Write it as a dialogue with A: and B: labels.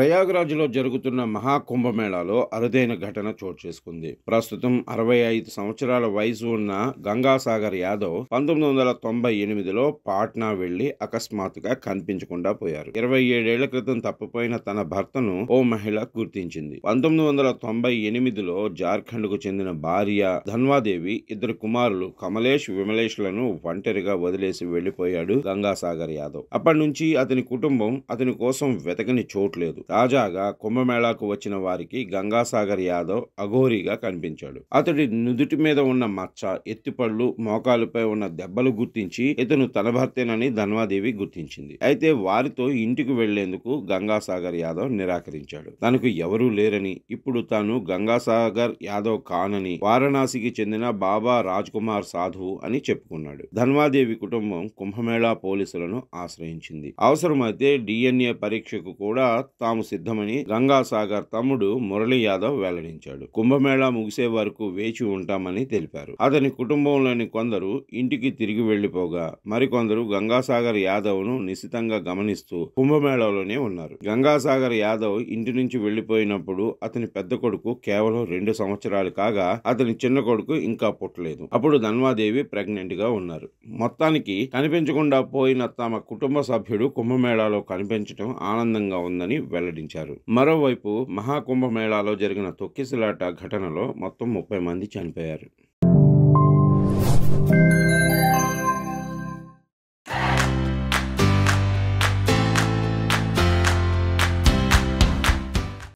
A: ప్రయాగ్రాజ్లో జరుగుతున్న మహాకుంభమేళాలో అరుదైన ఘటన చోటు చేసుకుంది. ప్రస్తుతం 65 సంవత్సరాల వయసు ఉన్న గంగాసాగర్ యాదవ్ 1998లో పాట్నా వెళ్లి అకస్మాత్తుగా కనిపించకుండా పోయారు. 27 ఏళ్ల క్రితం తప్పిపోయిన తన భర్తను ఓ మహిళ గుర్తించింది. 1998లో జార్ఖండ్ కు చెందిన భార్య ధన్వాదేవి, ఇద్దరు కుమారులు కమలేష్, విమలేష్లను ఒంటరిగా వదిలేసి వెళ్లిపోయాడు గంగాసాగర్ యాదవ్. అప్పటి నుంచి అతని కుటుంబం అతని కోసం వెతకని చోట్లేదు. తాజాగా కుంభమేళాకు వచ్చిన వారికి గంగాసాగర్ యాదవ్ అఘోరీగా కనిపించాడు. అతడి నుదుటి మీద ఉన్న మచ్చ, ఎత్తిపళ్ళు, మోకాలుపై ఉన్న దెబ్బలు గుర్తించి ఇతను తన భర్తేనని ధన్వాదేవి గుర్తించింది. అయితే వారితో ఇంటికి వెళ్లేందుకు గంగాసాగర్ యాదవ్ నిరాకరించాడు. తనకు ఎవరూ లేరని, ఇప్పుడు తాను గంగాసాగర్ యాదవ్ కానని, వారణాసికి చెందిన బాబా రాజ్ కుమార్ సాధువు అని చెప్పుకున్నాడు. ధన్వాదేవి కుటుంబం కుంభమేళా పోలీసులను ఆశ్రయించింది. అవసరమైతే DNA పరీక్షకు కూడా తాము సిద్ధమని గంగాసాగర్ తమ్ముడు మురళీ యాదవ్ వెల్లడించాడు. కుంభమేళా ముగిసే వరకు వేచి ఉంటామని తెలిపారు. అతని కుటుంబంలోని కొందరు ఇంటికి తిరిగి వెళ్లిపోగా మరికొందరు గంగాసాగర్ యాదవ్ ను నిశితంగా గమనిస్తూ కుంభమేళాలోనే ఉన్నారు. గంగాసాగర్ యాదవ్ ఇంటి నుంచి వెళ్లిపోయినప్పుడు అతని పెద్ద కొడుకు కేవలం 2 సంవత్సరాలు కాగా అతని చిన్న కొడుకు ఇంకా పుట్టలేదు. అప్పుడు ధన్వాదేవి ప్రెగ్నెంట్ గా ఉన్నారు. మొత్తానికి కనిపించకుండా పోయిన తమ కుటుంబ సభ్యుడు కుంభమేళాలో కనిపించడం ఆనందంగా ఉందని వెల్లడించారు. మరోవైపు మహాకుంభమేళాలో జరిగిన తొక్కిసలాట ఘటనలో మొత్తం 30 మంది చనిపోయారు.